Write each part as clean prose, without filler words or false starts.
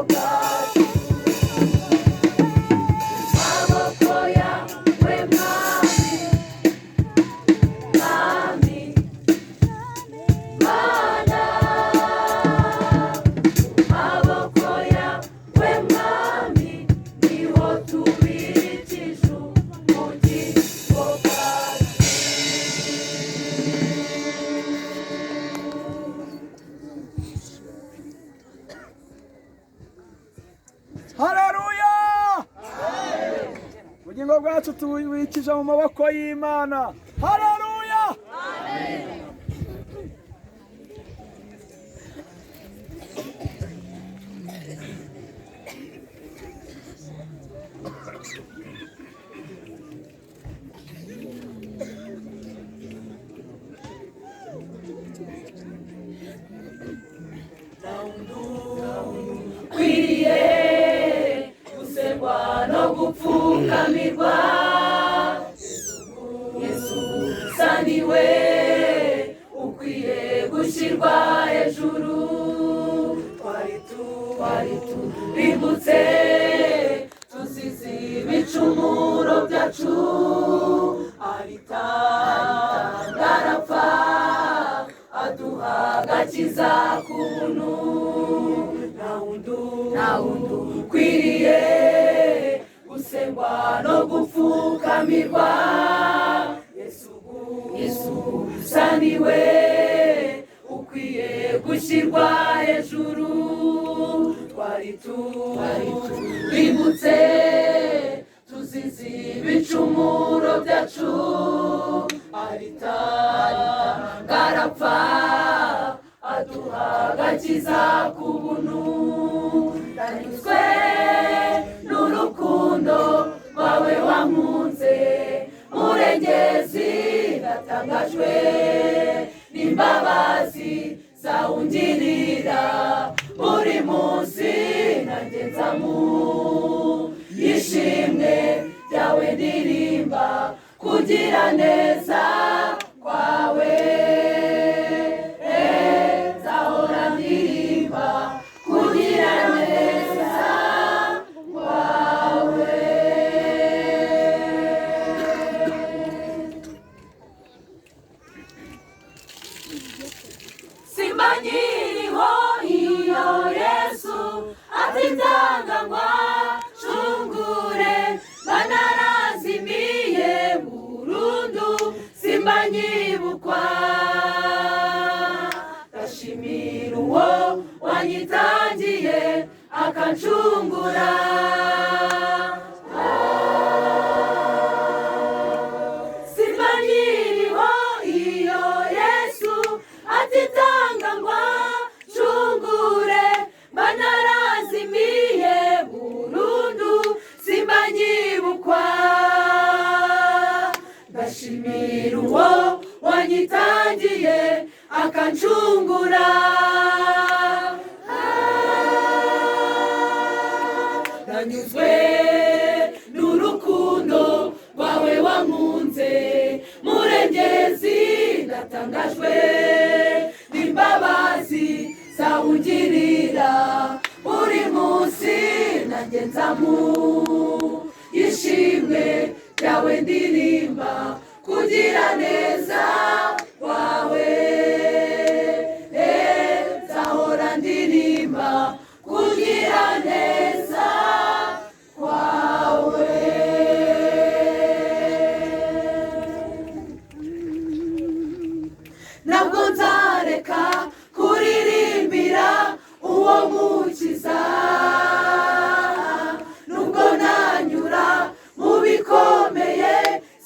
bwacu. Amaboko yawe mwami, mwami mana, amaboko yawe mwami, niho tubikije ubugingo bwacu. Haleluya! Ubugingo bwacu tubikije mu maboko y'Imana. Haleluya! Kwiriye gusengwa no gupfukamirwa, Yesu gusa niwe ukwiye gushyirwa hejuru. Twari turimbutse tuzize ibicumuro byacu, aritanga arapfa aduha agakiza k'ubuntu. Nta wundi ukwiriye gusengwa no gupfukamirwa, Yesu gusa niwe ukwiye gushyirwa hejuru. Twari turimbutse tuzize ibicumuro byacu, aritanga arapfa aduha agakiza k'ubuntu. Ndanyuzwe n'urukundo rwawe wankunze, murengezi, natangajwe n'imbabazi zawe ungirira buri munsi. Nanjye nzamu yishimwe ryawe ndirimba kugira neza kwawe. Nzahora ndirimba kugira neza kwawe. Simba nkiriho iyo Yesu atitanganywa cungure, banarazimiye burundu. Simba nkibukwa, ndashimira uwo wanyitangiye akancungura. Simba nkiriho iyo Yesu atitanganywa cungure, banarazimiye burundu. Simba nkibukwa, ndashimira uwo wanyitangiye akancungura. Ndanyuzwe n'urukundo rwawe wankunze, murengezi, natangajwe n'imbabazi zawe ungirira buri munsi. Nanjye nzamu yishimwe ryawe ndirimba kugira neza kwawe. Nzahora ndirimba kugira neza kwawe. Ntabwo nzareka kuririmbira uwo mukiza, nubwo nanyura mu bikomeye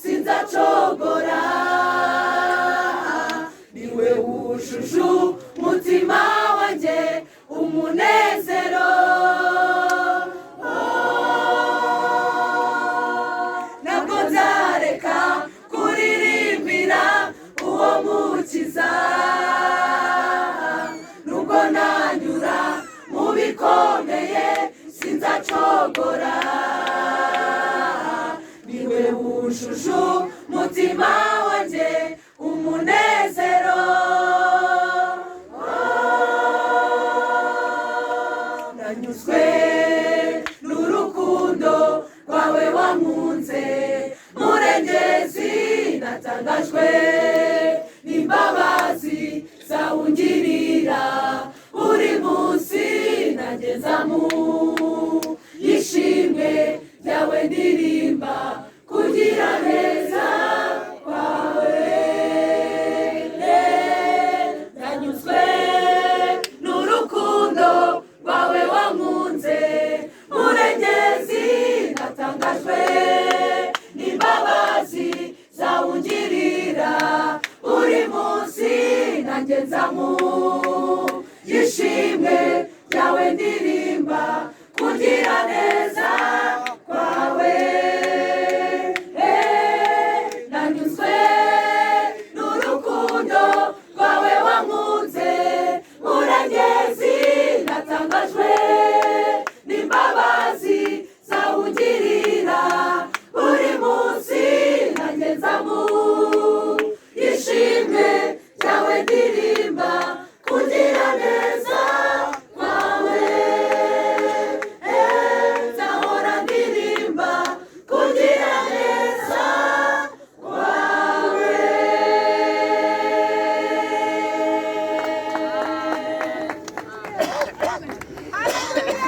sinzacogora. Niwe wujuje umutima wanjye umunezero. Ntabwo nzareka kuririmbira uwo mukiza, nubwo nanyura mu bikomeye sinzacogora. Niwe wujuje umutima wanjye umunezero. nanyuzwe n'urukundo rwawe wankunze murengezi natangajwe n'imbabazi zawungirira buri munsi nageza mu